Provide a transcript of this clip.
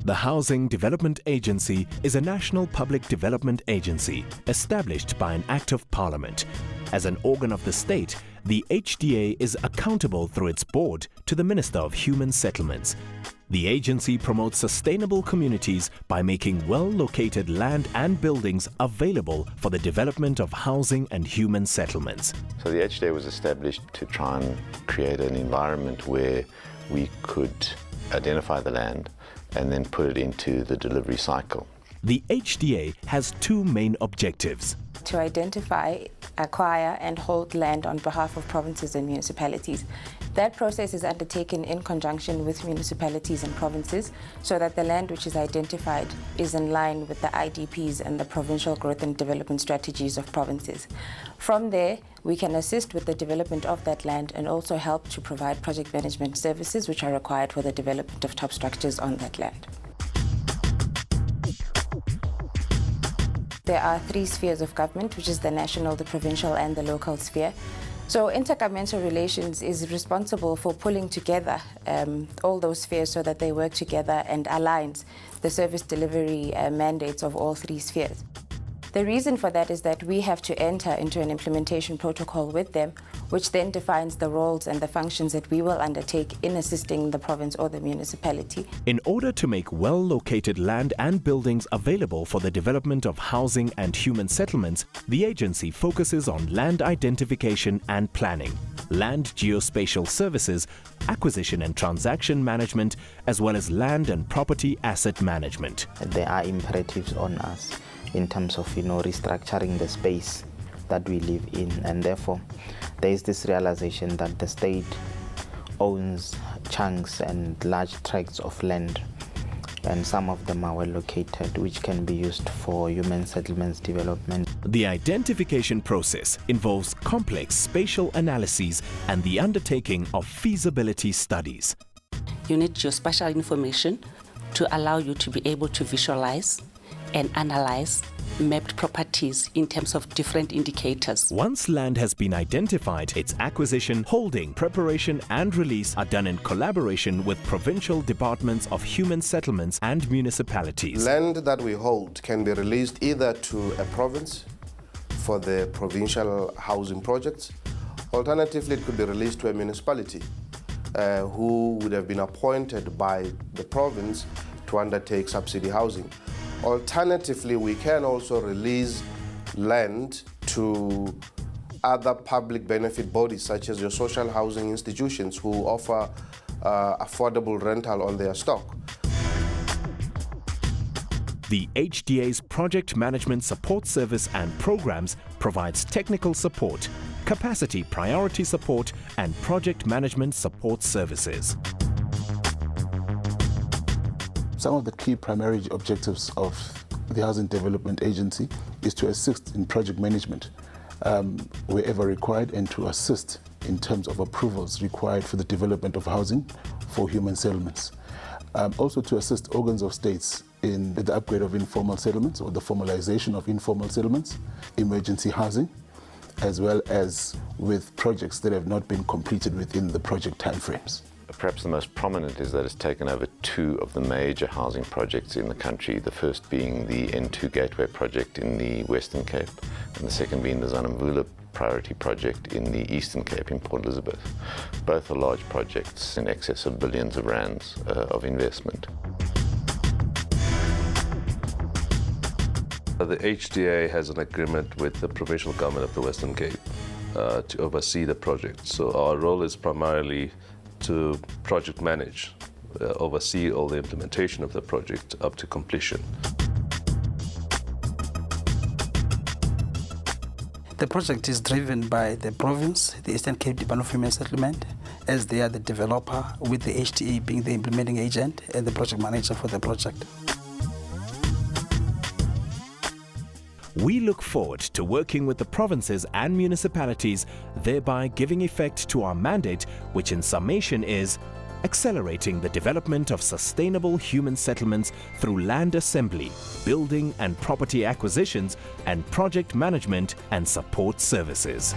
The Housing Development Agency is a national public development agency established by an Act of Parliament. As an organ of the state, the HDA is accountable through its board to the Minister of Human Settlements. The agency promotes sustainable communities by making well-located land and buildings available for the development of housing and human settlements. So the HDA was established to try and create an environment where we could identify the land and then put it into the delivery cycle. The HDA has two main objectives: to identify, acquire and hold land on behalf of provinces and municipalities. That process is undertaken in conjunction with municipalities and provinces so that the land which is identified is in line with the IDPs and the provincial growth and development strategies of provinces. From there, we can assist with the development of that land and also help to provide project management services which are required for the development of top structures on that land. There are three spheres of government, which is the national, the provincial and the local sphere. So intergovernmental relations is responsible for pulling together all those spheres so that they work together and aligns the service delivery mandates of all three spheres. The reason for that is that we have to enter into an implementation protocol with them, which then defines the roles and the functions that we will undertake in assisting the province or the municipality. In order to make well-located land and buildings available for the development of housing and human settlements, the agency focuses on land identification and planning, land geospatial services, acquisition and transaction management, as well as land and property asset management. There are imperatives on us in terms of, restructuring the space that we live in, and therefore there is this realization that the state owns chunks and large tracts of land, and some of them are well located, which can be used for human settlements development. The identification process involves complex spatial analyses and the undertaking of feasibility studies. You need geospatial information to allow you to be able to visualize and analyze mapped properties in terms of different indicators. Once land has been identified, its acquisition, holding, preparation and release are done in collaboration with provincial departments of human settlements and municipalities. Land that we hold can be released either to a province for the provincial housing projects. Alternatively, it could be released to a municipality who would have been appointed by the province to undertake subsidy housing. Alternatively, we can also release land to other public benefit bodies, such as your social housing institutions, who offer affordable rental on their stock. The HDA's Project Management Support Service and programs provides technical support, capacity priority support and project management support services. Some of the key primary objectives of the Housing Development Agency is to assist in project management wherever required, and to assist in terms of approvals required for the development of housing for human settlements. Also to assist organs of states in the upgrade of informal settlements or the formalization of informal settlements, emergency housing, as well as with projects that have not been completed within the project timeframes. Perhaps the most prominent is that it's taken over two of the major housing projects in the country, the first being the N2 Gateway project in the Western Cape, and the second being the Zanamvula priority project in the Eastern Cape in Port Elizabeth. Both are large projects in excess of billions of rands of investment. The HDA has an agreement with the provincial government of the Western Cape to oversee the project. So our role is primarily to project manage, oversee all the implementation of the project up to completion. The project is driven by the province, the Eastern Cape Department of Human Settlement, as they are the developer, with the HDA being the implementing agent and the project manager for the project. We look forward to working with the provinces and municipalities, thereby giving effect to our mandate, which in summation is accelerating the development of sustainable human settlements through land assembly, building and property acquisitions, and project management and support services.